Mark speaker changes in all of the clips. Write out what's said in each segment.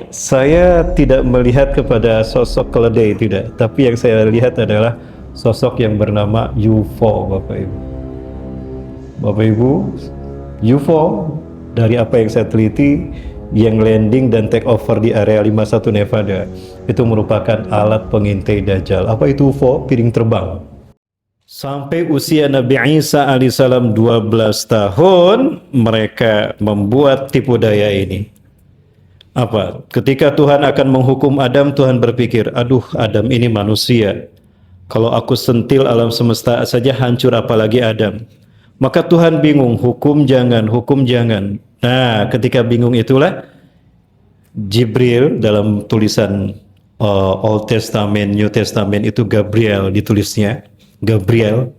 Speaker 1: Saya tidak melihat kepada sosok keledai, tidak. Tapi yang saya lihat adalah sosok yang bernama UFO, Bapak Ibu. Bapak Ibu, UFO dari apa yang saya teliti, yang landing dan take over di area 51 Nevada, itu merupakan alat pengintai Dajjal. Apa itu UFO? Piring terbang. Sampai usia Nabi Isa alaihissalam 12 tahun, mereka membuat tipu daya ini. Apa? Ketika Tuhan akan menghukum Adam, Tuhan berpikir, aduh Adam ini manusia. Kalau aku sentil alam semesta saja hancur, apalagi Adam. Maka Tuhan bingung, hukum jangan, hukum jangan. Nah, ketika bingung itulah Jibril dalam tulisan Old Testament, New Testament itu Gabriel ditulisnya. Gabriel.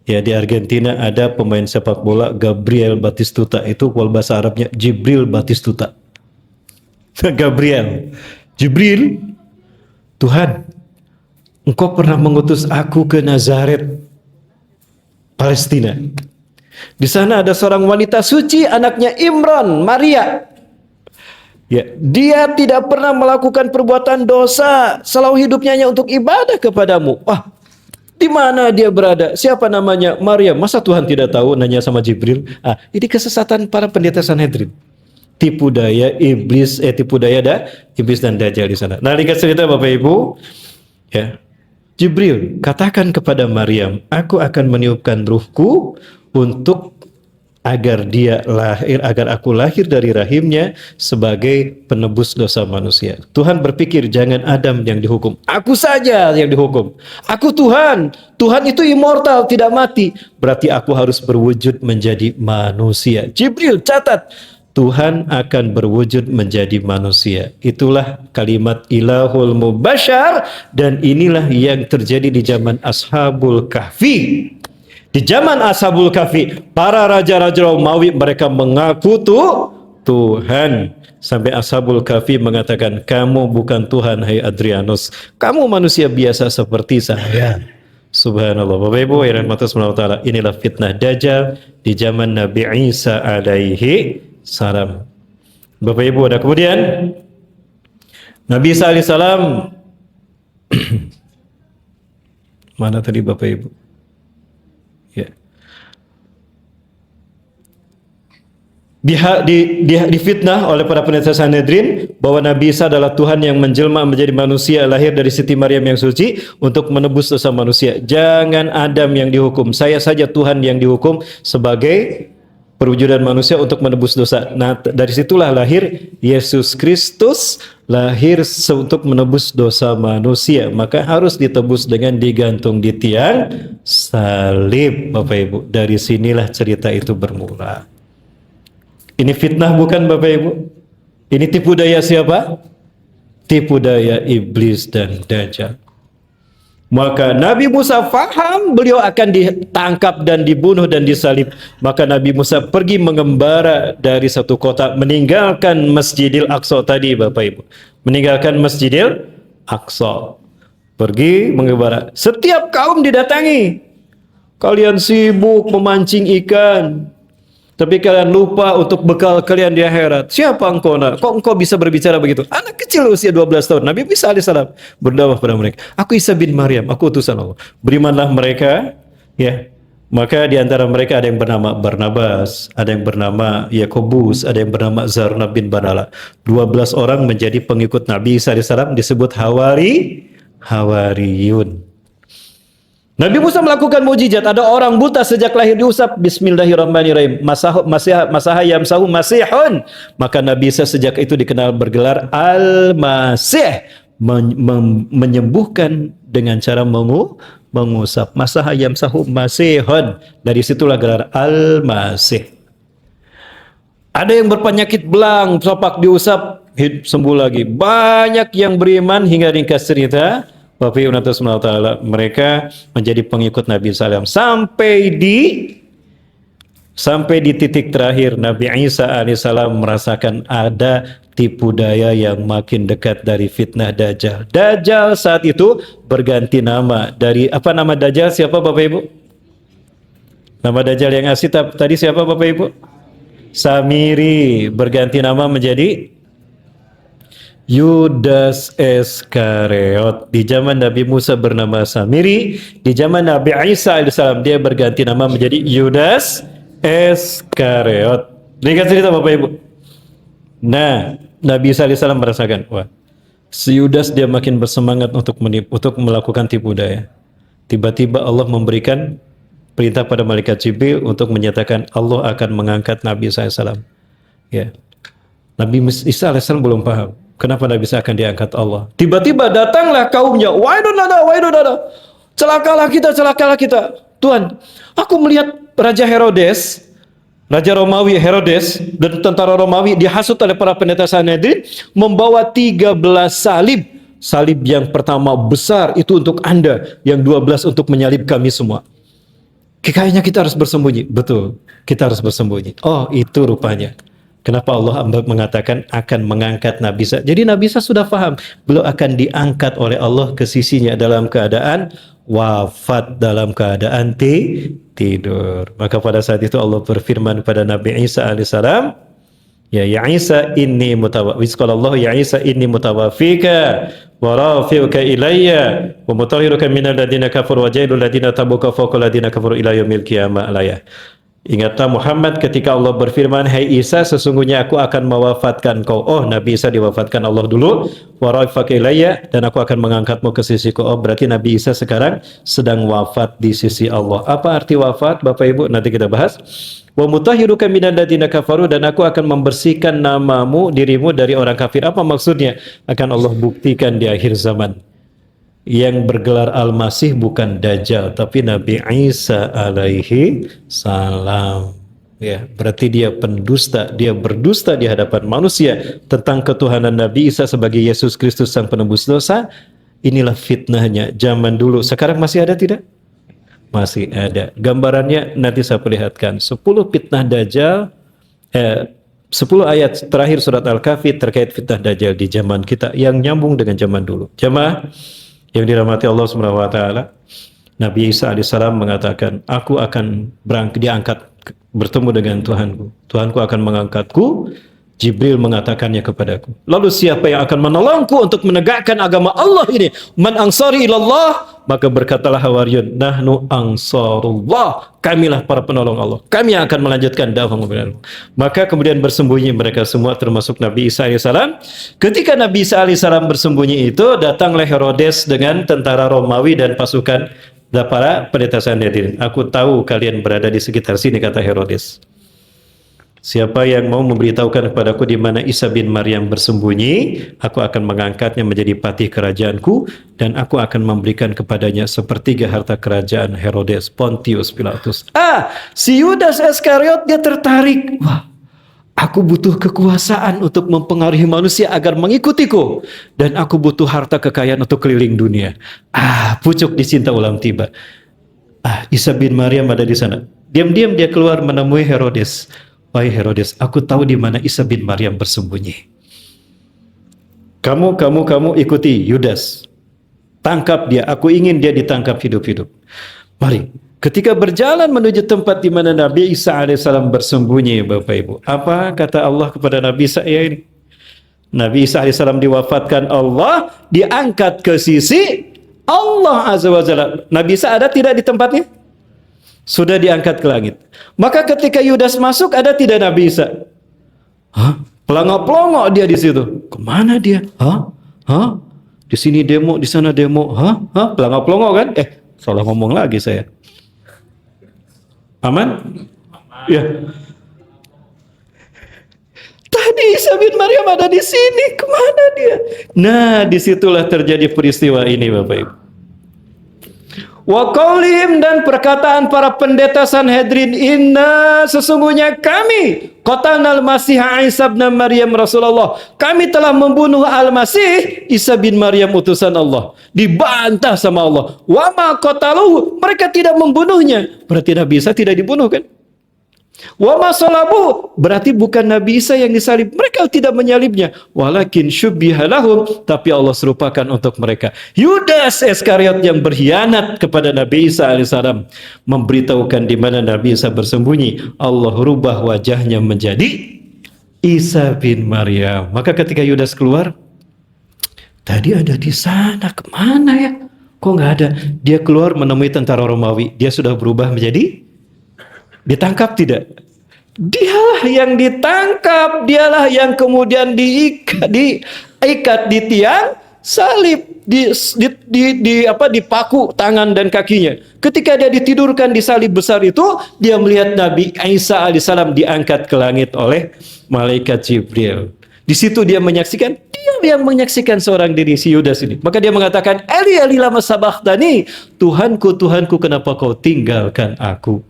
Speaker 1: Ya, di Argentina ada pemain sepak bola Gabriel Batistuta, itu kalau bahasa Arabnya Jibril Batistuta. Gabriel, Jibril, Tuhan, Engkau pernah mengutus aku ke Nazaret, Palestina. Di sana ada seorang wanita suci, anaknya Imran, Maria. Ya, dia tidak pernah melakukan perbuatan dosa, selalu hidupnya hanya untuk ibadah kepadamu. Wah, di mana dia berada? Siapa namanya? Maria. Masa Tuhan tidak tahu? Nanya sama Jibril. Ini kesesatan para pendeta Sanhedrin. Tipu daya iblis, iblis dan Dajjal di sana. Nah, ringkas cerita Bapak Ibu, ya, Jibril katakan kepada Maryam, aku akan meniupkan ruhku untuk agar aku lahir dari rahimnya sebagai penebus dosa manusia. Tuhan berpikir jangan Adam yang dihukum, aku saja yang dihukum. Aku Tuhan, Tuhan itu immortal, tidak mati. Berarti aku harus berwujud menjadi manusia. Jibril catat, Tuhan akan berwujud menjadi manusia. Itulah kalimat ilahul mubasyar, dan inilah yang terjadi di zaman Ashabul Kahfi. Di zaman Ashabul Kahfi, para raja-raja Romawi mereka mengaku Tuhan. Sampai Ashabul Kahfi mengatakan, kamu bukan Tuhan, hai Adrianus. Kamu manusia biasa seperti saya. Subhanallah. Bapak Ibu yang rahmatullah, inilah fitnah Dajjal di zaman Nabi Isa alaihi salam. Bapak Ibu, ada kemudian Nabi Isa alaihi salam mana tadi Bapak Ibu? Ya. Difitnah oleh para pendeta Sanhedrin bahwa Nabi Isa adalah Tuhan yang menjelma menjadi manusia, lahir dari Siti Maryam yang suci untuk menebus dosa manusia. Jangan Adam yang dihukum, saya saja Tuhan yang dihukum sebagai perwujudan manusia untuk menebus dosa. Nah, dari situlah lahir Yesus Kristus, lahir untuk menebus dosa manusia. Maka harus ditebus dengan digantung di tiang salib, Bapak Ibu. Dari sinilah cerita itu bermula. Ini fitnah bukan Bapak Ibu? Ini tipu daya siapa? Tipu daya iblis dan Dajjal. Maka Nabi Musa faham beliau akan ditangkap dan dibunuh dan disalib. Maka Nabi Musa pergi mengembara dari satu kota, meninggalkan Masjidil Aqsa tadi Bapak Ibu. Meninggalkan Masjidil Aqsa. Pergi mengembara. Setiap kaum didatangi. Kalian sibuk memancing ikan, tapi kalian lupa untuk bekal kalian di akhirat. Siapa engkau nak? Kok engkau bisa berbicara begitu? Anak kecil usia 12 tahun. Nabi Isa alaihissalam berdakwah pada mereka. Aku Isa bin Maryam, aku utusan Allah. Berimanlah mereka, ya. Maka di antara mereka ada yang bernama Barnabas, ada yang bernama Yakobus, ada yang bernama Zarna bin Banala. 12 orang menjadi pengikut Nabi Isa alaihissalam, disebut Hawariyun. Nabi Musa melakukan mujizat. Ada orang buta sejak lahir diusap. Bismillahirrahmanirrahim. Masaha yamsahu masihun. Maka Nabi Isa sejak itu dikenal bergelar Al-Masih. Menyembuhkan dengan cara mengusap. Masaha yamsahu masihun. Dari situlah gelar Al-Masih. Ada yang berpenyakit belang, sopak diusap, sembuh lagi. Banyak yang beriman hingga ringkas cerita. Bapak Ibu Ta'ala, mereka menjadi pengikut Nabi SAW sampai di titik terakhir Nabi Isa alaihissalam merasakan ada tipu daya yang makin dekat dari fitnah Dajjal. Dajjal saat itu berganti nama dari apa nama Dajjal? Siapa Bapak Ibu? Nama Dajjal yang asli tadi siapa Bapak Ibu? Samiri, berganti nama menjadi Yudas Iskariot. Di zaman Nabi Musa bernama Samiri, di zaman Nabi Isa alaihissalam dia berganti nama menjadi Yudas Iskariot. Ringkat cerita Bapak Ibu. Nah, Nabi Isa alaihissalam merasakan, wah, si Yudas dia makin bersemangat untuk menipu, untuk melakukan tipu daya. Tiba-tiba Allah memberikan perintah pada malaikat Jibril untuk menyatakan Allah akan mengangkat Nabi Isa alaihissalam. Ya. Nabi Isa alaihissalam belum paham kenapa Nabi Isa akan diangkat Allah. Tiba-tiba datanglah kaumnya, waidunada, celakalah kita. Tuhan, aku melihat Raja Herodes, Raja Romawi Herodes dan tentara Romawi dihasut oleh para pendeta Sanhedrin membawa 13 salib. Salib yang pertama besar itu untuk Anda, yang 12 untuk menyalib kami semua. Kayaknya kita harus bersembunyi. Betul, kita harus bersembunyi. Oh, itu rupanya kenapa Allah mengatakan akan mengangkat Nabi Isa. Jadi Nabi Isa sudah paham, beliau akan diangkat oleh Allah ke sisinya dalam keadaan wafat, dalam keadaan tidur. Maka pada saat itu Allah berfirman kepada Nabi Isa alaihissalam, ya Isa inni ya Isa inni mutawafika wa rafi'uka ilayya wa mutahhiruka minal ladina kafaru wa jailul ladina tabuka fawqa ladina kafaru ila yaumil qiyamah alayah. Ingatlah Muhammad ketika Allah berfirman, hai Isa, sesungguhnya aku akan mewafatkan kau. Oh, Nabi Isa diwafatkan Allah dulu. Wa rafi'uka ilayya, dan aku akan mengangkatmu ke sisiku. Oh, berarti Nabi Isa sekarang sedang wafat di sisi Allah. Apa arti wafat, Bapak Ibu? Nanti kita bahas. Wa mutahhiruka minal ladina kafaru, dan aku akan membersihkan namamu, dirimu dari orang kafir. Apa maksudnya? Akan Allah buktikan di akhir zaman. Yang bergelar Al-Masih bukan Dajjal, tapi Nabi Isa alaihi salam. Ya, berarti dia pendusta, dia berdusta di hadapan manusia tentang ketuhanan Nabi Isa sebagai Yesus Kristus sang penebus dosa. Inilah fitnahnya zaman dulu. Sekarang masih ada tidak? Masih ada. Gambarannya nanti saya perlihatkan. 10 fitnah Dajjal, 10 ayat terakhir surat Al-Kahfi terkait fitnah Dajjal di zaman kita yang nyambung dengan zaman dulu. Jamaah yang dirahmati Allah Subhanahu wa taala, Nabi Isa alaihissalam mengatakan, aku akan diangkat bertemu dengan Tuhanku. Tuhanku akan mengangkatku. Jibril mengatakannya kepadaku. Lalu siapa yang akan menolongku untuk menegakkan agama Allah ini? Man ansari ilallah, maka berkatalah Hawariyun, nahnu ansarullah, kamilah para penolong Allah. Kami yang akan melanjutkan dakwah kepada Allah. Maka kemudian bersembunyi mereka semua termasuk Nabi Isa alaihissalam. Ketika Nabi Isa alaihissalam bersembunyi itu, datanglah Herodes dengan tentara Romawi dan pasukan para pendeta Sanhedrin. Aku tahu kalian berada di sekitar sini, kata Herodes. Siapa yang mau memberitahukan kepadaku di mana Isa bin Maryam bersembunyi, aku akan mengangkatnya menjadi patih kerajaanku, dan aku akan memberikan kepadanya sepertiga harta kerajaan Herodes Pontius Pilatus. Si Yudas Iskariot dia tertarik. Wah, aku butuh kekuasaan untuk mempengaruhi manusia agar mengikutiku, dan aku butuh harta kekayaan untuk keliling dunia. Pucuk dicinta ulam tiba. Isa bin Maryam ada di sana. Diam-diam dia keluar menemui Herodes. Wahai Herodes, aku tahu di mana Isa bin Maryam bersembunyi. Kamu ikuti Yudas. Tangkap dia, aku ingin dia ditangkap hidup-hidup. Mari, ketika berjalan menuju tempat di mana Nabi Isa alaihissalam bersembunyi, Bapak Ibu, apa kata Allah kepada Nabi Isa ini? Nabi Isa alaihissalam diwafatkan Allah, diangkat ke sisi Allah azza wa jalla. Nabi Isa ada tidak di tempatnya? Sudah diangkat ke langit. Maka ketika Yudas masuk, ada tidak Nabi Isa? Pelongo-pelongo dia di situ. Kemana dia? Di sini demo, di sana demo. Pelongo-pelongo kan? Salah ngomong lagi saya. Aman? Ya. Tadi Isa bin Maryam ada di sini. Kemana dia? Nah, disitulah terjadi peristiwa ini, Bapak Ibu. Wa qaulihim, dan perkataan para pendeta Sanhedrin, inna, sesungguhnya kami qatalnal Masih Isa bin Maryam Rasulullah, kami telah membunuh Al-Masih Isa bin Maryam utusan Allah. Dibantah sama Allah. Wa ma qataluhu, mereka tidak membunuhnya. Berarti Nabi Isa tidak dibunuh kan? Wa ma salabu, berarti bukan Nabi Isa yang disalib. Mereka tidak menyalibnya. Walakin syubbiha lahum, tapi Allah serupakan untuk mereka. Yudas Iskariot yang berkhianat kepada Nabi Isa alaihissalam memberitahukan di mana Nabi Isa bersembunyi. Allah rubah wajahnya menjadi Isa bin Maryam. Maka ketika Yudas keluar, tadi ada di sana, kemana ya? Kok nggak ada? Dia keluar menemui tentara Romawi. Dia sudah berubah menjadi ditangkap tidak? Dialah yang ditangkap, dialah yang kemudian diikat di tiang salib, dipaku tangan dan kakinya. Ketika dia ditidurkan di salib besar itu, dia melihat Nabi Isa alaihissalam diangkat ke langit oleh malaikat Jibril. Di situ dia yang menyaksikan seorang diri, si Yudas ini. Maka dia mengatakan, Eli Eli lama sabachthani, Tuhanku, Tuhanku, kenapa kau tinggalkan aku?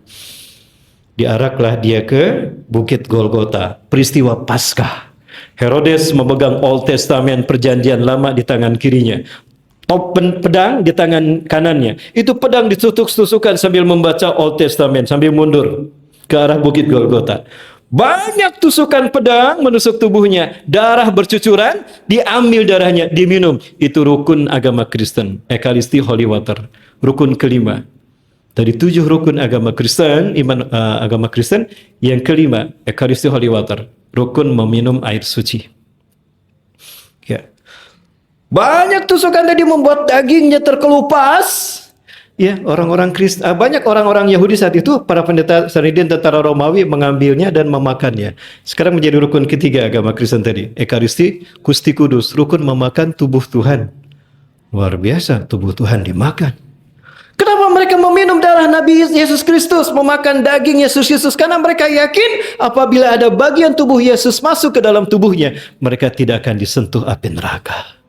Speaker 1: Diaraklah dia ke Bukit Golgota, peristiwa Paskah. Herodes memegang Old Testament, perjanjian lama di tangan kirinya. Pedang di tangan kanannya. Itu pedang ditusuk-tusukan sambil membaca Old Testament, sambil mundur ke arah Bukit Golgota. Banyak tusukan pedang menusuk tubuhnya, darah bercucuran, diambil darahnya, diminum. Itu rukun agama Kristen, Ekaristi Holy Water, rukun kelima. Dari 7 rukun agama Kristen, agama Kristen, yang kelima, Ekaristi Holy Water, rukun meminum air suci. Ya. Banyak tusukan tadi membuat dagingnya terkelupas. Ya, orang-orang Kristen, banyak orang-orang Yahudi saat itu, para pendeta Sanhedrin tentara Romawi mengambilnya dan memakannya. Sekarang menjadi rukun ketiga agama Kristen tadi, Ekaristi, Kusti Kudus, rukun memakan tubuh Tuhan. Luar biasa, tubuh Tuhan dimakan. Kenapa mereka meminum darah Nabi Yesus Kristus, memakan daging Yesus Kristus? Karena mereka yakin apabila ada bagian tubuh Yesus masuk ke dalam tubuhnya, mereka tidak akan disentuh api neraka.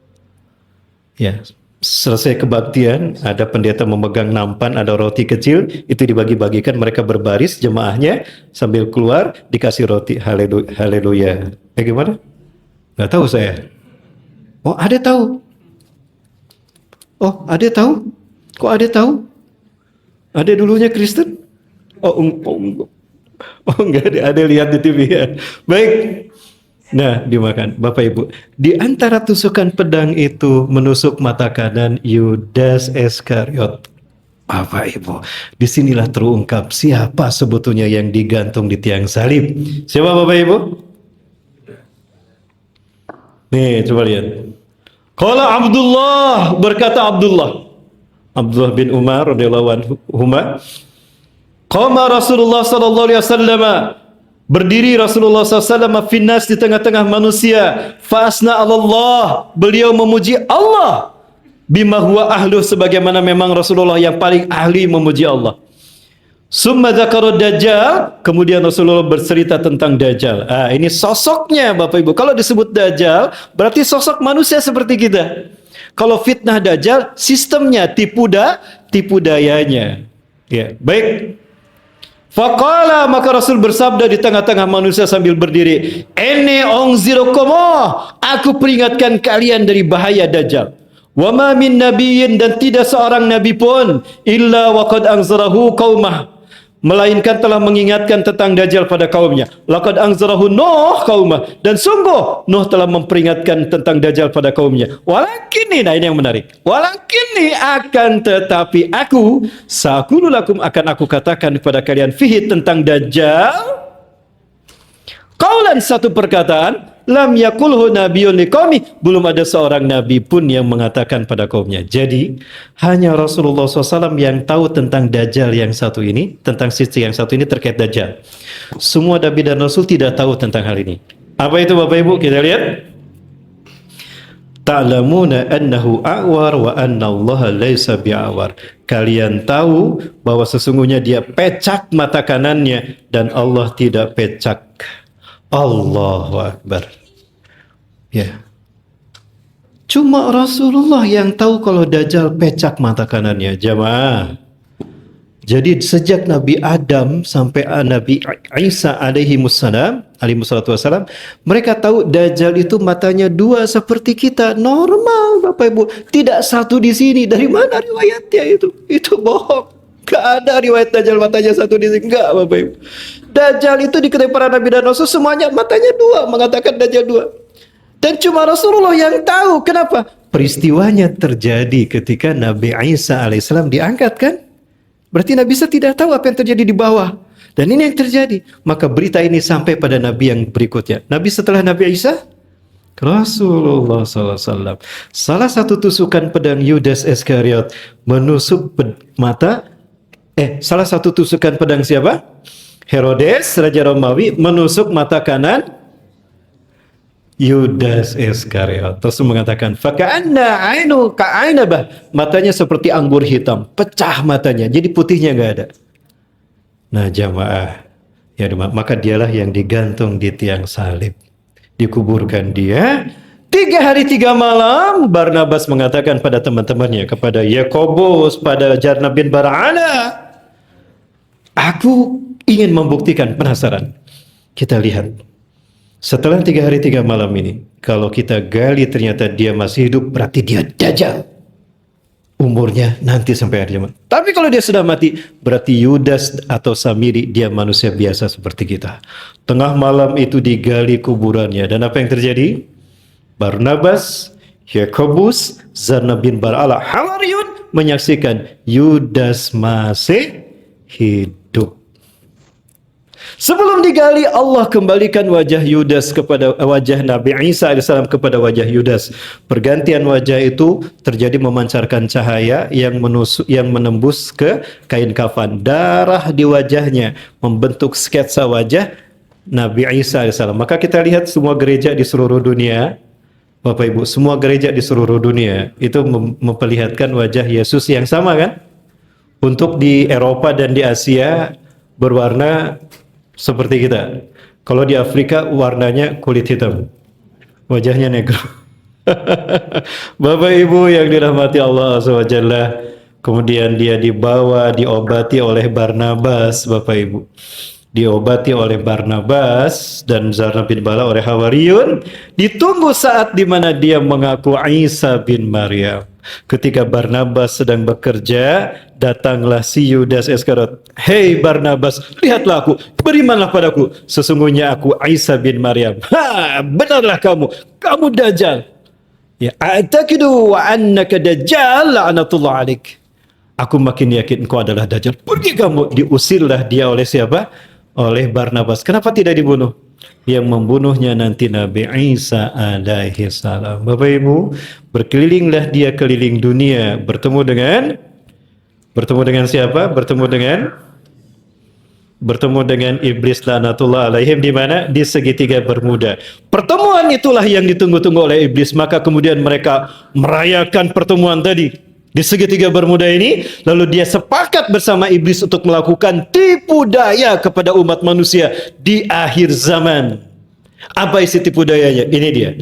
Speaker 1: Ya. Selesai kebaktian, ada pendeta memegang nampan, ada roti kecil, itu dibagi-bagikan, mereka berbaris jemaahnya sambil keluar dikasih roti. Haleluya. Gimana? Nggak tahu saya. Oh, ada tahu? Oh, ada tahu? Kok ada tahu? Ada dulunya Kristen? Oh, enggak ada lihat di TV ya. Baik. Nah, dimakan. Bapak Ibu, di antara tusukan pedang itu menusuk mata kanan Yudas Iskariot. Bapak Ibu, disinilah terungkap siapa sebetulnya yang digantung di tiang salib. Siapa Bapak Ibu? Nih, coba lihat. Qala Abdullah, berkata Abdullah bin Umar radhiyallahu anhuma, qama Rasulullah sallallahu alaihi wasallam, berdiri Rasulullah SAW finnas di tengah-tengah manusia. Fasna Allah, beliau memuji Allah. Bima huwa ahluh, sebagaimana memang Rasulullah yang paling ahli memuji Allah. Summa dzakara Dajjal, kemudian Rasulullah bercerita tentang Dajjal. Ini sosoknya Bapak Ibu. Kalau disebut Dajjal, berarti sosok manusia seperti kita. Kalau fitnah Dajjal, sistemnya tipu dayanya. Ya, baik. Faqala, maka Rasul bersabda di tengah-tengah manusia sambil berdiri, Inni unzirukum, aku peringatkan kalian dari bahaya Dajjal. Wa ma min nabiyyin, dan tidak seorang nabi pun illa waqad anzarahu qaumah, melainkan telah mengingatkan tentang Dajjal pada kaumnya. Laqad anzarahu Nuh qaumah, dan sungguh Nuh telah memperingatkan tentang Dajjal pada kaumnya. Walakinni, nah ini yang menarik. Walakinni, akan tetapi aku, saqulu lakum, akan aku katakan kepada kalian fihi, tentang Dajjal, qaulan, satu perkataan, lam yakulhu nabiyyun liqaumi, belum ada seorang nabi pun yang mengatakan pada kaumnya. Jadi hanya Rasulullah SAW yang tahu tentang Dajjal yang satu ini, tentang sisi yang satu ini terkait Dajjal. Semua nabi dan Rasul tidak tahu tentang hal ini. Apa itu Bapak Ibu? Kita lihat. Ta'lamuna annahu a'war wa anna Allah laysa bi'awar. Kalian tahu bahwa sesungguhnya dia pecak mata kanannya dan Allah tidak pecak. Allahu Akbar. Ya. Cuma Rasulullah yang tahu kalau Dajjal pecak mata kanannya, jamaah. Jadi sejak Nabi Adam sampai Nabi Isa alaihi wassalatu wassalam, mereka tahu Dajjal itu matanya dua seperti kita, normal Bapak Ibu. Tidak satu di sini. Dari mana riwayatnya itu? Itu bohong. Gak ada riwayat Dajjal matanya satu di sini. Enggak Bapak Ibu. Dajjal itu diketahui para Nabi dan Rasul semuanya matanya dua, mengatakan Dajjal dua. Dan cuma Rasulullah yang tahu. Kenapa? Peristiwanya terjadi ketika Nabi Isa alaihissalam diangkat kan? Berarti Nabi Isa tidak tahu apa yang terjadi di bawah. Dan ini yang terjadi. Maka berita ini sampai pada Nabi yang berikutnya. Nabi setelah Nabi Isa, Rasulullah SAW. Salah satu tusukan pedang Yudas Iskariot menusuk salah satu tusukan pedang siapa? Herodes, Raja Romawi, menusuk mata kanan Yudas Iskariot. Terus mengatakan, "Faka'anna ainu ka'ainabah." Matanya seperti anggur hitam, pecah matanya, jadi putihnya nggak ada. Nah jamaah, ya maka dialah yang digantung di tiang salib. Dikuburkan dia 3 hari 3 malam. Barnabas mengatakan pada teman-temannya, kepada Yakobus, pada Jarna bin Bara'ana, aku ingin membuktikan, penasaran. Kita lihat setelah 3 hari 3 malam ini, kalau kita gali ternyata dia masih hidup, berarti dia dajjal. Umurnya nanti sampai akhir zaman. Tapi kalau dia sudah mati, berarti Yudas atau Samiri, dia manusia biasa seperti kita. Tengah malam itu digali kuburannya. Dan apa yang terjadi? Barnabas, Yakobus, Zarna bin Bar'ala, Hawariyun menyaksikan Yudas masih hidup. Sebelum digali, Allah kembalikan wajah Yudas kepada wajah Nabi Isa AS kepada wajah Yudas. Pergantian wajah itu terjadi memancarkan cahaya yang menembus ke kain kafan. Darah di wajahnya membentuk sketsa wajah Nabi Isa AS. Maka kita lihat semua gereja di seluruh dunia, Bapak Ibu, semua gereja di seluruh dunia itu memperlihatkan wajah Yesus yang sama kan? Untuk di Eropa dan di Asia berwarna seperti kita. Kalau di Afrika warnanya kulit hitam, wajahnya negro. Bapak Ibu yang dirahmati Allah SWT, kemudian dia diobati oleh Barnabas, Bapak Ibu. Diobati oleh Barnabas dan Zarna bin Bala oleh Hawariyun. Ditunggu saat di mana dia mengaku Isa bin Maryam. Ketika Barnabas sedang bekerja, datanglah si Yudas Iskariot. "Hei Barnabas, lihatlah aku, berimanlah padaku. Sesungguhnya aku Isa bin Maryam." Benarlah kamu Dajjal. Ya, "A'taqidu wa annaka Dajjal la'natullah alaik." Aku makin yakin engkau adalah Dajjal. Pergi kamu. Diusirlah dia oleh siapa? Oleh Barnabas. Kenapa tidak dibunuh? Yang membunuhnya nanti Nabi Isa alaihi salam. Bapak Ibu, berkelilinglah dia keliling dunia, bertemu dengan siapa? Bertemu dengan iblis laknatullah alaihim di mana? Di segitiga Bermuda. Pertemuan itulah yang ditunggu-tunggu oleh iblis, maka kemudian mereka merayakan pertemuan tadi di segitiga Bermuda ini, lalu dia sepakat bersama iblis untuk melakukan tipu daya kepada umat manusia di akhir zaman. Apa isi tipu dayanya? Ini dia.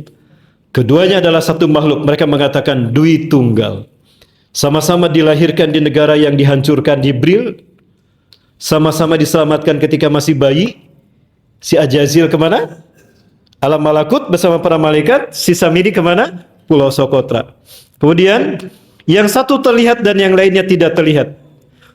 Speaker 1: Keduanya adalah satu makhluk. Mereka mengatakan Dwi Tunggal. Sama-sama dilahirkan di negara yang dihancurkan Jibril. Sama-sama diselamatkan ketika masih bayi. Si Ajazil kemana? Alam Malakut bersama para malaikat. Si Samiri kemana? Pulau Sokotra. Kemudian yang satu terlihat dan yang lainnya tidak terlihat.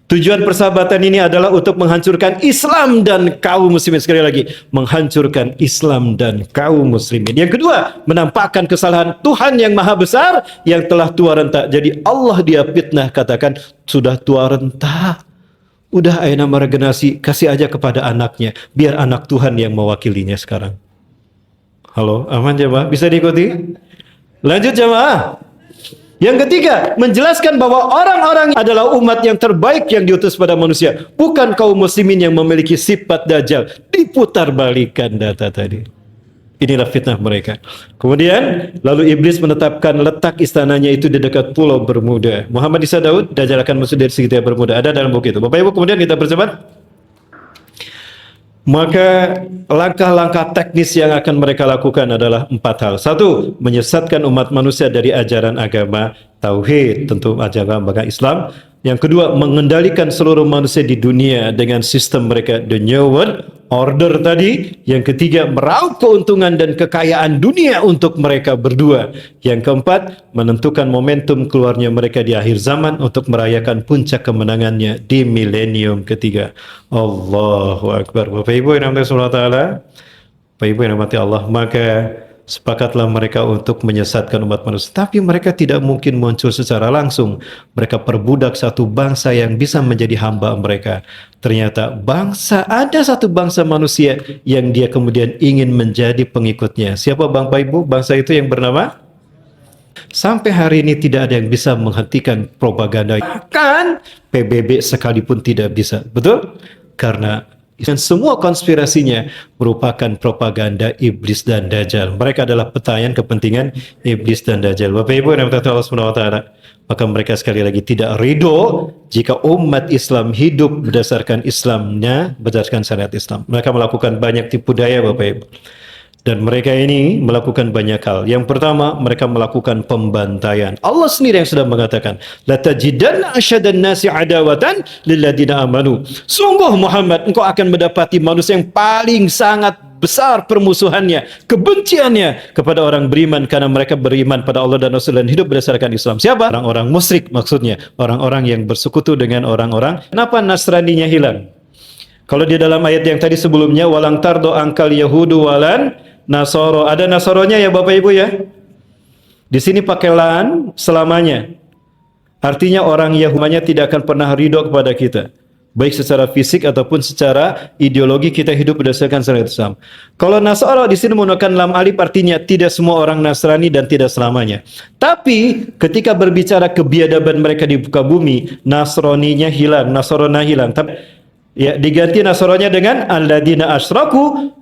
Speaker 1: Tujuan persahabatan ini adalah untuk menghancurkan Islam dan kaum muslimin. Sekali lagi, menghancurkan Islam dan kaum muslimin. Yang kedua, menampakkan kesalahan Tuhan yang maha besar yang telah tua renta. Jadi Allah dia fitnah, katakan sudah tua renta. Udah ayana regenerasi, kasih aja kepada anaknya. Biar anak Tuhan yang mewakilinya sekarang. Halo, aman jemaah? Bisa diikuti? Lanjut jemaah. Yang ketiga, menjelaskan bahwa orang-orang adalah umat yang terbaik yang diutus pada manusia. Bukan kaum muslimin yang memiliki sifat Dajjal. Diputar balikan data tadi. Inilah fitnah mereka. Kemudian, lalu iblis menetapkan letak istananya itu di dekat Pulau Bermuda. Muhammad Isa Daud, Dajjal akan musuh dari segitiga Bermuda. Ada dalam buku itu. Bapak Ibu, kemudian kita bersebat. Maka langkah-langkah teknis yang akan mereka lakukan adalah 4 hal. 1, menyesatkan umat manusia dari ajaran agama tauhid, tentu ajaran agama Islam. Yang kedua, mengendalikan seluruh manusia di dunia dengan sistem mereka, the New World Order tadi. Yang ketiga, meraup keuntungan dan kekayaan dunia untuk mereka berdua. Yang keempat, menentukan momentum keluarnya mereka di akhir zaman untuk merayakan puncak kemenangannya di milenium ketiga. Allahu Akbar. Bapak Ibu yang dirahmati Allah Ta'ala, Bapak Ibu yang dirahmati Allah, maka sepakatlah mereka untuk menyesatkan umat manusia. Tapi mereka tidak mungkin muncul secara langsung. Mereka perbudak satu bangsa yang bisa menjadi hamba mereka. Ternyata ada satu bangsa manusia yang dia kemudian ingin menjadi pengikutnya. Siapa Bapak Ibu? Bangsa itu yang bernama? Sampai hari ini tidak ada yang bisa menghentikan propaganda. Bahkan PBB sekalipun tidak bisa. Betul? Karena dan semua konspirasinya merupakan propaganda iblis dan dajjal. Mereka adalah petayan kepentingan iblis dan dajjal. Bapak Ibu yang dirahmati Allah Subhanahu wa taala, maka mereka sekali lagi tidak ridho jika umat Islam hidup berdasarkan Islamnya, berdasarkan syariat Islam. Mereka melakukan banyak tipu daya, Bapak Ibu. Dan mereka ini melakukan banyak hal. Yang pertama, mereka melakukan pembantaian. Allah sendiri yang sudah mengatakan, "La tajidanna asyadan nasi adawatan lilladzina amanu." Sungguh Muhammad, engkau akan mendapati manusia yang paling sangat besar permusuhannya, kebenciannya kepada orang beriman karena mereka beriman pada Allah dan Rasul dan hidup berdasarkan Islam. Siapa? Orang-orang musyrik maksudnya, orang-orang yang bersekutu dengan orang-orang. Kenapa Nasraninya hilang? Kalau di dalam ayat yang tadi sebelumnya, walang tardo angkal yahudu walan nasoro. Ada nasoronya ya Bapak Ibu ya. Di sini pakai lan selamanya. Artinya orang Yahudi tidak akan pernah ridho kepada kita. Baik secara fisik ataupun secara ideologi kita hidup berdasarkan syariat Islam. Kalau nasoro di sini menggunakan lam alif artinya tidak semua orang Nasrani dan tidak selamanya. Tapi ketika berbicara kebiadaban mereka di muka bumi, Nasroninya hilang, Nasorona hilang. Tapi ya, diganti Nasoronya dengan alladzina asyraku,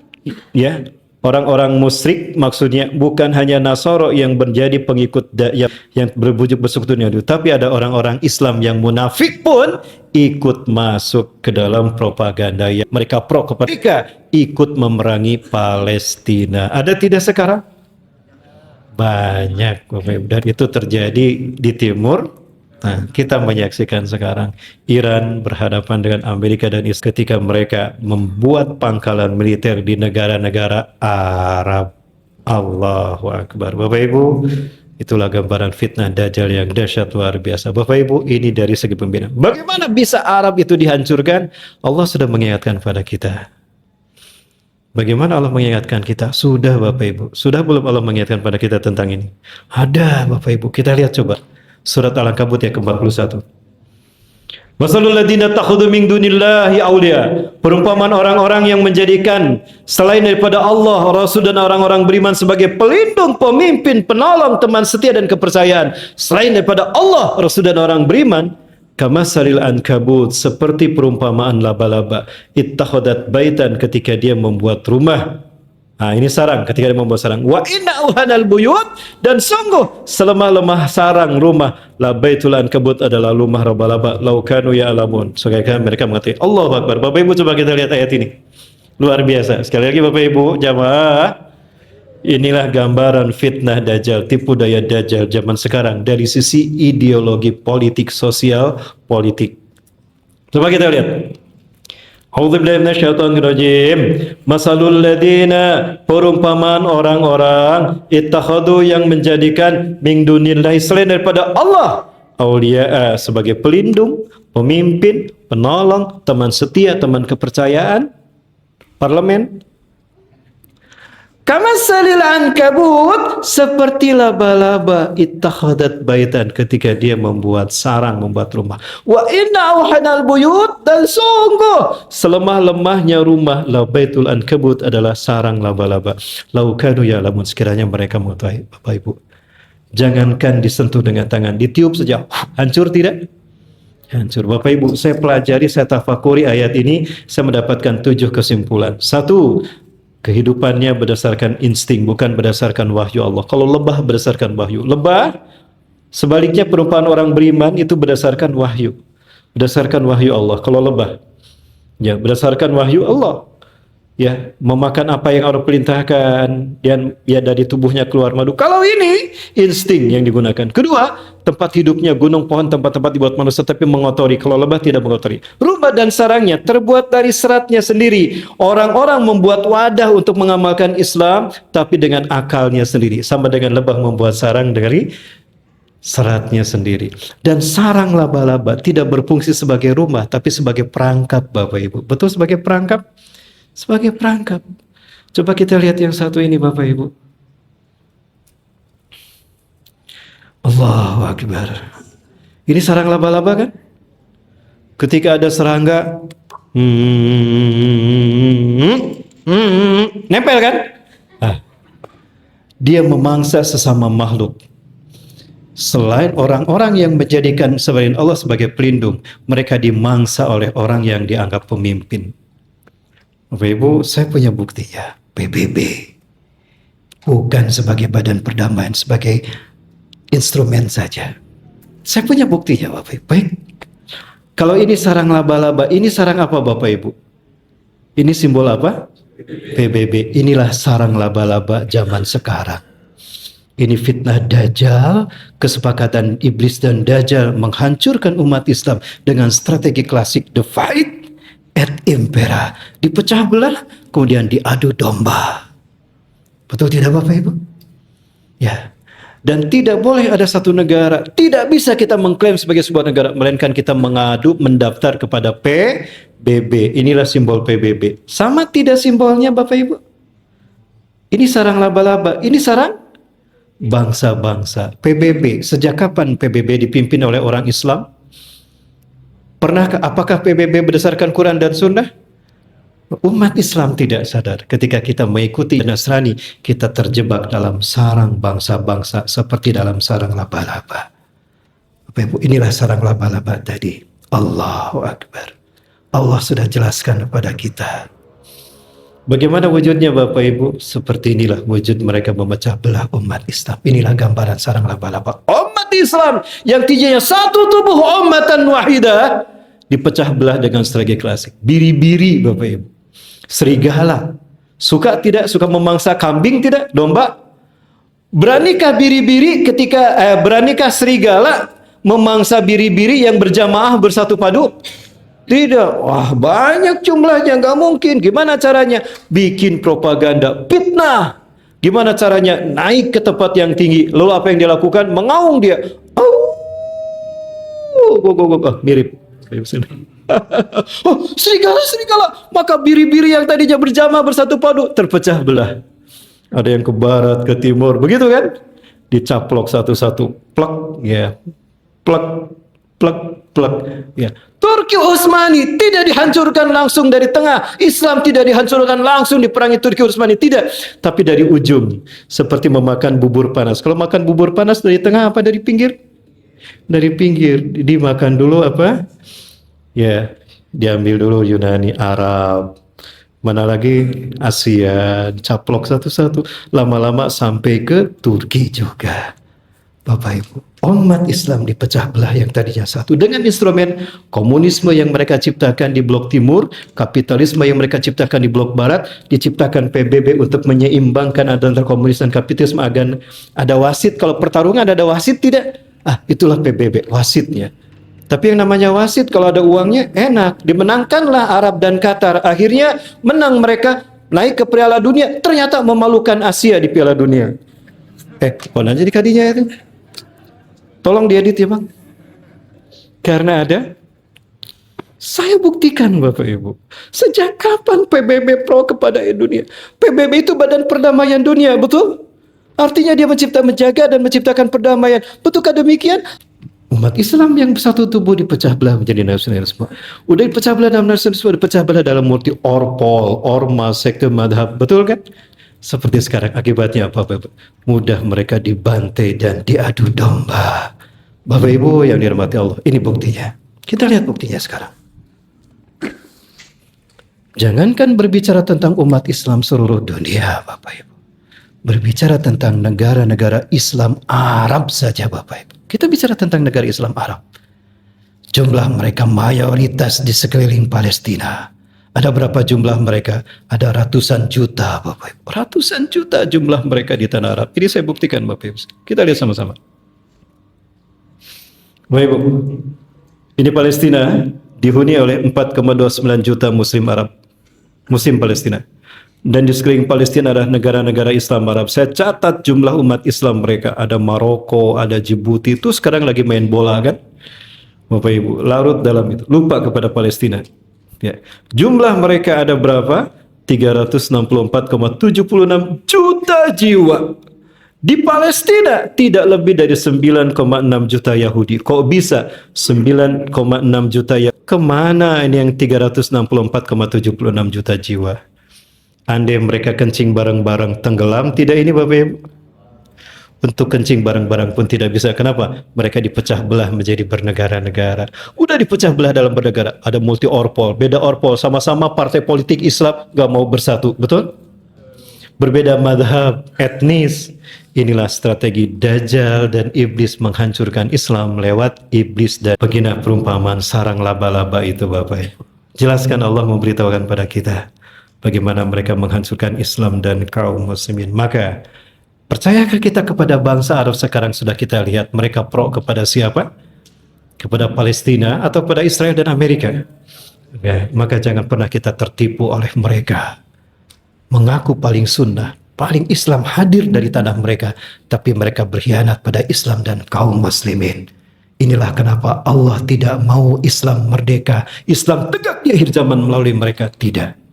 Speaker 1: ya, orang-orang musyrik, maksudnya bukan hanya Nasoro yang menjadi pengikut yang berbujuk bersekutu dengan Yahudi, tapi ada orang-orang Islam yang munafik pun ikut masuk ke dalam propaganda yang mereka mereka ikut memerangi Palestina. Ada tidak sekarang? Banyak, dan itu terjadi di timur. Nah, kita menyaksikan sekarang Iran berhadapan dengan Amerika dan Israel ketika mereka membuat pangkalan militer di negara-negara Arab. Allahu Akbar. Bapak Ibu, itulah gambaran fitnah Dajjal yang dahsyat luar biasa. Bapak Ibu, ini dari segi pembinaan. Bagaimana bisa Arab itu dihancurkan? Allah sudah mengingatkan pada kita. Bagaimana Allah mengingatkan kita? Sudah Bapak Ibu. Sudah belum Allah mengingatkan pada kita tentang ini? Ada Bapak Ibu. Kita lihat coba. Surat Al-Ankabut yang ke-41. Masalul ladzina takhudhu min dunillahi auliya. Perumpamaan orang-orang yang menjadikan selain daripada Allah, Rasul dan orang-orang beriman sebagai pelindung, pemimpin, penolong, teman setia dan kepercayaan selain daripada Allah, Rasul dan orang beriman. Kamasalil ankabut, seperti perumpamaan laba-laba. Ittakhadat baitan, ketika dia membuat rumah. Nah, ini sarang, ketika dia membuat sarang. Wa inna uhanal buyut, dan sungguh selemah-lemah sarang rumah la baitul ankabut adalah rumah laba-laba laukanu ya'lamun. Sebagai mereka mengatakan Allahu Akbar. Bapak Ibu coba kita lihat ayat ini. Luar biasa. Sekali lagi Bapak Ibu, jamaah, inilah gambaran fitnah Dajjal, tipu daya Dajjal zaman sekarang dari sisi ideologi politik, sosial, politik. Coba kita lihat. A'udzubillahi minasyaitonirrajim. Masalul ladzina, perumpamaan orang-orang ittakhadhu yang menjadikan min dunillahi selain daripada Allah auliya sebagai pelindung, pemimpin, penolong, teman setia, teman kepercayaan, parlemen. Kamasalil ankabut, seperti laba-laba ittakhadat baitan, ketika dia membuat sarang, membuat rumah. Wa inna auhanal buyut, dan sungguh selemah-lemahnya rumah la baitul ankabut adalah sarang laba-laba. Laukanu ya'lamun, sekiranya mereka mengetahui. Bapak Ibu, jangankan disentuh dengan tangan, ditiup saja hancur tidak? Hancur. Bapak Ibu, saya pelajari, saya tafakuri ayat ini, saya mendapatkan 7 kesimpulan. 1, kehidupannya berdasarkan insting, bukan berdasarkan wahyu Allah. Kalau lebah berdasarkan wahyu. Lebah, sebaliknya perumpamaan orang beriman itu berdasarkan wahyu. Berdasarkan wahyu Allah. Kalau lebah, ya berdasarkan wahyu Allah. Ya, memakan apa yang Allah perintahkan, dan ya dari tubuhnya keluar madu. Kalau ini insting yang digunakan. Kedua, tempat hidupnya gunung, pohon, tempat-tempat dibuat manusia tapi mengotori. Kalau lebah tidak mengotori. Rumah dan sarangnya terbuat dari seratnya sendiri. Orang-orang membuat wadah untuk mengamalkan Islam tapi dengan akalnya sendiri. Sama dengan lebah membuat sarang dari seratnya sendiri. Dan sarang laba-laba tidak berfungsi sebagai rumah tapi sebagai perangkap, Bapak Ibu. Betul, sebagai perangkap? Sebagai perangkap. Coba kita lihat yang satu ini Bapak Ibu. Allahu Akbar. Ini sarang laba-laba kan? Ketika ada serangga, nempel kan? Ah, dia memangsa sesama makhluk. Selain orang-orang yang menjadikan selain Allah sebagai pelindung, mereka dimangsa oleh orang yang dianggap pemimpin. Bapak Ibu, saya punya buktinya. PBB bukan sebagai badan perdamaian, sebagai instrumen saja. Saya punya buktinya, Bapak Ibu. Baik. Kalau ini sarang laba-laba, ini sarang apa Bapak Ibu? Ini simbol apa? PBB. Inilah sarang laba-laba zaman sekarang. Ini fitnah Dajjal, kesepakatan iblis dan Dajjal menghancurkan umat Islam dengan strategi klasik divide et impera. Dipecah belah, kemudian diadu domba. Betul tidak Bapak Ibu? Ya. Dan tidak boleh ada satu negara, tidak bisa kita mengklaim sebagai sebuah negara, melainkan kita mengadu, mendaftar kepada PBB. Inilah simbol PBB. Sama tidak simbolnya Bapak Ibu? Ini sarang laba-laba, ini sarang bangsa-bangsa. PBB, sejak kapan PBB dipimpin oleh orang Islam? Pernahkah, apakah PBB berdasarkan Quran dan Sunnah? Umat Islam tidak sadar ketika kita mengikuti Nasrani, kita terjebak dalam sarang bangsa-bangsa seperti dalam sarang laba-laba. Bapak Ibu, inilah sarang laba-laba tadi. Allahu Akbar. Allah sudah jelaskan kepada kita. Bagaimana wujudnya Bapak Ibu? Seperti inilah wujud mereka memecah belah umat Islam. Inilah gambaran sarang laba-laba. Umat Islam yang tadinya satu tubuh ummatan wahidah dipecah belah dengan strategi klasik. Biri-biri Bapak Ibu. Serigala. Suka tidak? Suka memangsa kambing tidak? Domba? Beranikah biri-biri beranikah serigala memangsa biri-biri yang berjamaah bersatu padu? Tidak. Wah, banyak jumlahnya, nggak mungkin. Gimana caranya? Bikin propaganda, fitnah. Gimana caranya? Naik ke tempat yang tinggi. Lalu apa yang dia lakukan? Mengaung dia. Mirip. Oh, serigala. Maka biri-biri yang tadinya berjamaah bersatu padu terpecah belah. Ada yang ke barat, ke timur, begitu kan? Dicaplok satu-satu, plak, ya, plak, ya. Turki Utsmani tidak dihancurkan langsung dari tengah. Islam tidak dihancurkan langsung diperangi Turki Utsmani, tidak. Tapi dari ujung, seperti memakan bubur panas. Kalau makan bubur panas dari tengah apa dari pinggir? Dari pinggir. Dimakan dulu apa? Ya, diambil dulu Yunani, Arab, mana lagi Asia, caplok satu-satu, lama-lama sampai ke Turki juga. Bapak Ibu, umat Islam dipecah belah yang tadinya satu dengan instrumen komunisme yang mereka ciptakan di blok timur, kapitalisme yang mereka ciptakan di blok barat, diciptakan PBB untuk menyeimbangkan antara komunis dan kapitalisme agar ada wasit. Kalau pertarungan ada wasit tidak? Itulah PBB, wasitnya. Tapi yang namanya wasit kalau ada uangnya enak, dimenangkanlah Arab dan Qatar. Akhirnya menang mereka, naik ke Piala Dunia, ternyata memalukan Asia di Piala Dunia. Mana jadi kadinya itu? Tolong diedit ya Bang. Karena ada, saya buktikan Bapak Ibu. Sejak kapan PBB pro kepada dunia? PBB itu Badan Perdamaian Dunia, betul? Artinya dia menjaga dan menciptakan perdamaian. Betulkah demikian? Umat Islam yang satu tubuh dipecah belah menjadi nasionalisme. Udah dipecah belah dalam nasionalisme, dipecah belah dalam multi orpol, ormas, sekte madhab. Betul kan? Seperti sekarang akibatnya apa Bapak? Mudah mereka dibantai dan diadu domba. Bapak Ibu yang dirahmati Allah, ini buktinya. Kita lihat buktinya sekarang. Jangankan berbicara tentang umat Islam seluruh dunia Bapak Ibu. Berbicara tentang negara-negara Islam Arab saja Bapak Ibu. Kita bicara tentang negara Islam Arab. Jumlah mereka mayoritas di sekeliling Palestina. Ada berapa jumlah mereka? Ada ratusan juta Bapak Ibu. Ratusan juta jumlah mereka di tanah Arab. Ini saya buktikan Bapak Ibu. Kita lihat sama-sama. Bapak Ibu. Ini Palestina dihuni oleh 4,29 juta Muslim Arab. Muslim Palestina. Dan di sekeliling Palestina ada negara-negara Islam Arab. Saya catat jumlah umat Islam mereka. Ada Maroko, ada Djibouti. Itu sekarang lagi main bola kan? Bapak Ibu, larut dalam itu. Lupa kepada Palestina. Ya. Jumlah mereka ada berapa? 364,76 juta jiwa. Di Palestina tidak lebih dari 9,6 juta Yahudi. Kok bisa 9,6 juta Yahudi? Kemana ini yang 364,76 juta jiwa? Andai mereka kencing bareng-bareng tenggelam, tidak ini Bapak Ibu? Untuk kencing bareng-bareng pun tidak bisa. Kenapa? Mereka dipecah belah menjadi bernegara-negara. Udah dipecah belah dalam bernegara. Ada multi orpol, beda orpol, sama-sama partai politik Islam gak mau bersatu. Betul? Berbeda madhab, etnis. Inilah strategi Dajjal dan Iblis menghancurkan Islam lewat Iblis dan begina perumpamaan sarang laba-laba itu Bapak Ibu. Jelaskan Allah memberitahukan pada kita bagaimana mereka menghancurkan Islam dan kaum muslimin. Maka percayakah kita kepada bangsa Arab sekarang sudah kita lihat mereka pro kepada siapa? Kepada Palestina atau kepada Israel dan Amerika? Ya, maka jangan pernah kita tertipu oleh mereka. Mengaku paling sunnah, paling Islam hadir dari tanah mereka, tapi mereka berkhianat pada Islam dan kaum muslimin. Inilah kenapa Allah tidak mau Islam merdeka, Islam tegak di akhir zaman melalui mereka. Tidak.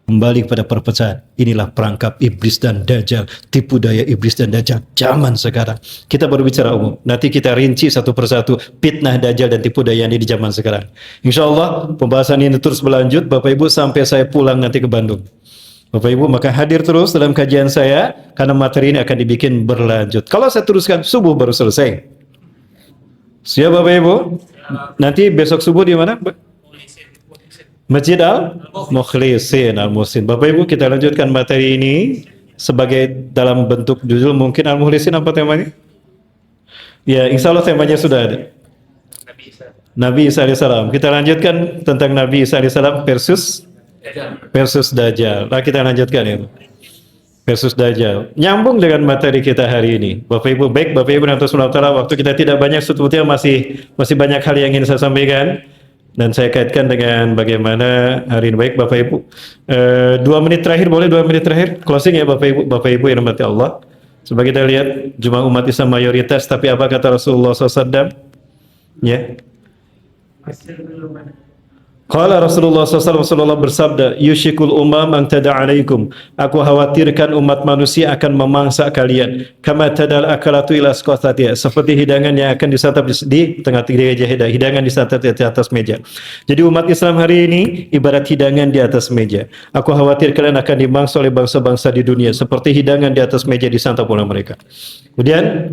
Speaker 1: Kembali pada perpecahan. Inilah perangkap iblis dan dajjal, tipu daya iblis dan dajjal zaman sekarang. Kita baru bicara umum, nanti kita rinci satu persatu fitnah dajjal dan tipu daya ini di zaman sekarang. Insya Allah pembahasan ini terus berlanjut Bapak Ibu sampai saya pulang nanti ke Bandung. Bapak Ibu maka hadir terus dalam kajian saya karena materi ini akan dibikin berlanjut. Kalau saya teruskan subuh baru selesai. Siap Bapak Ibu? Nanti besok subuh di mana? Masjid Al-Mukhlisin Al-Muhsin. Bapak Ibu kita lanjutkan materi ini sebagai dalam bentuk judul mungkin Al-Mukhlisin apa temanya? Ya insya Allah temanya sudah ada. Nabi Isa alaihissalam. Kita lanjutkan tentang Nabi Isa alaihissalam versus Dajjal. Nah, kita lanjutkan itu. Versus Dajjal. Nyambung dengan materi kita hari ini. Bapak Ibu baik, Bapak Ibu nanti waktu kita tidak banyak sebetulnya masih banyak hal yang ingin saya sampaikan. Dan saya kaitkan dengan bagaimana hari ini baik Bapak Ibu. 2 menit terakhir boleh 2 menit terakhir closing ya Bapak Ibu yang dirahmati Allah. Sebagai kita lihat jumlah umat Islam mayoritas, tapi apa kata Rasulullah SAW? Ya. Qala Rasulullah SAW, Rasulullah bersabda, yushikul umam ang tada alaikum. Aku khawatirkan umat manusia akan memangsa kalian. Kama tadal akalatu ila skotatia. Seperti hidangan yang akan disantap di tengah meja hidangan disantap di atas meja. Jadi umat Islam hari ini ibarat hidangan di atas meja. Aku khawatir kalian akan dimangsa oleh bangsa-bangsa di dunia. Seperti hidangan di atas meja disantap oleh mereka. Kemudian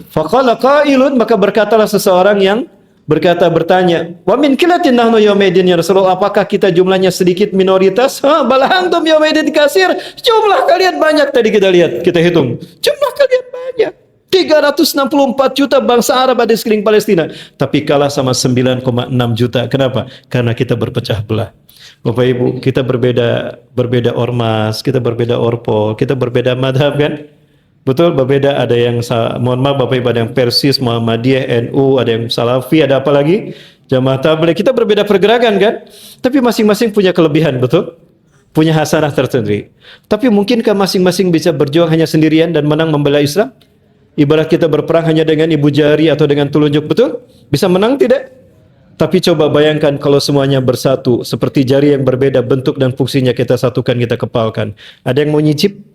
Speaker 1: faqala qailun, maka berkatalah seseorang yang bertanya, wa min kilatin nahnu yaumaidin ya Rasulullah, apakah kita jumlahnya sedikit minoritas? Bal antum yaumaidin kasir, jumlah kalian banyak. Tadi kita lihat, kita hitung, jumlah kalian banyak. 364 juta bangsa Arab ada di sekeliling Palestina, tapi kalah sama 9,6 juta. Kenapa? Karena kita berpecah belah. Bapak Ibu, kita berbeda ormas, kita berbeda orpol, kita berbeda madhab kan? Betul, berbeda. Ada yang, mohon maaf Bapak Ibu, ada yang Persis, Muhammadiyah, NU, ada yang Salafi, ada apa lagi? Jamaah Tabligh. Kita berbeda pergerakan kan? Tapi masing-masing punya kelebihan, betul? Punya hasanah tersendiri. Tapi mungkinkah masing-masing bisa berjuang hanya sendirian dan menang membela Islam? Ibarat kita berperang hanya dengan ibu jari atau dengan telunjuk, betul? Bisa menang tidak? Tapi coba bayangkan kalau semuanya bersatu, seperti jari yang berbeda bentuk dan fungsinya kita satukan, kita kepalkan. Ada yang mau nyicip?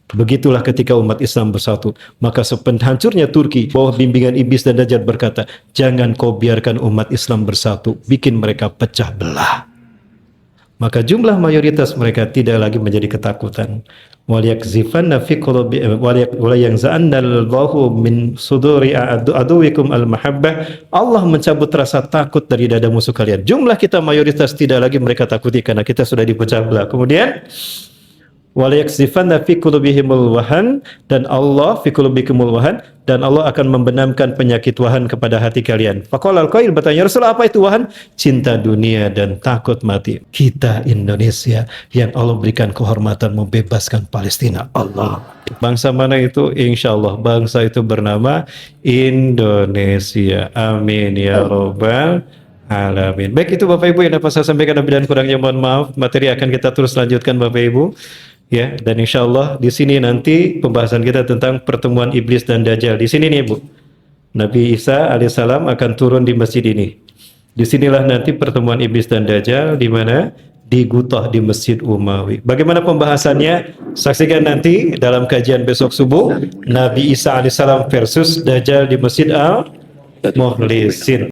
Speaker 1: Begitulah ketika umat Islam bersatu. Maka sepenhancurnya Turki, bawah bimbingan iblis dan dajjal berkata, jangan kau biarkan umat Islam bersatu, bikin mereka pecah belah. Maka jumlah mayoritas mereka tidak lagi menjadi ketakutan. Waliyakzifanna fi qulubi waliyangza'annallahu min suduri aduwikum al-mahabbah. Allah mencabut rasa takut dari dada musuh kalian. Jumlah kita mayoritas tidak lagi mereka takuti karena kita sudah dipecah belah. Kemudian waliyakzifanna fi qulubihimul wahan, dan Allah fi qulubikumul wahan, dan Allah akan membenamkan penyakit wahan kepada hati kalian. Faqala al-qail, bertanya Rasulullah, apa itu wahan? Cinta dunia dan takut mati. Kita Indonesia yang Allah berikan kehormatan membebaskan Palestina. Allah. Bangsa mana itu? Insyaallah bangsa itu bernama Indonesia. Amin ya rabbal alamin. Baik, itu Bapak Ibu yang dapat saya sampaikan, lebih dan kurangnya mohon maaf. Materi akan kita terus lanjutkan Bapak Ibu. Ya, dan insya Allah di sini nanti pembahasan kita tentang pertemuan iblis dan dajjal. Di sini nih Bu, Nabi Isa alaihissalam akan turun di masjid ini. Disinilah nanti pertemuan iblis dan dajjal, di mana di Gutah di Masjid Umawi. Bagaimana pembahasannya? Saksikan nanti dalam kajian besok subuh, Nabi Isa alaihissalam versus Dajjal di Masjid Al-Mukhlisin.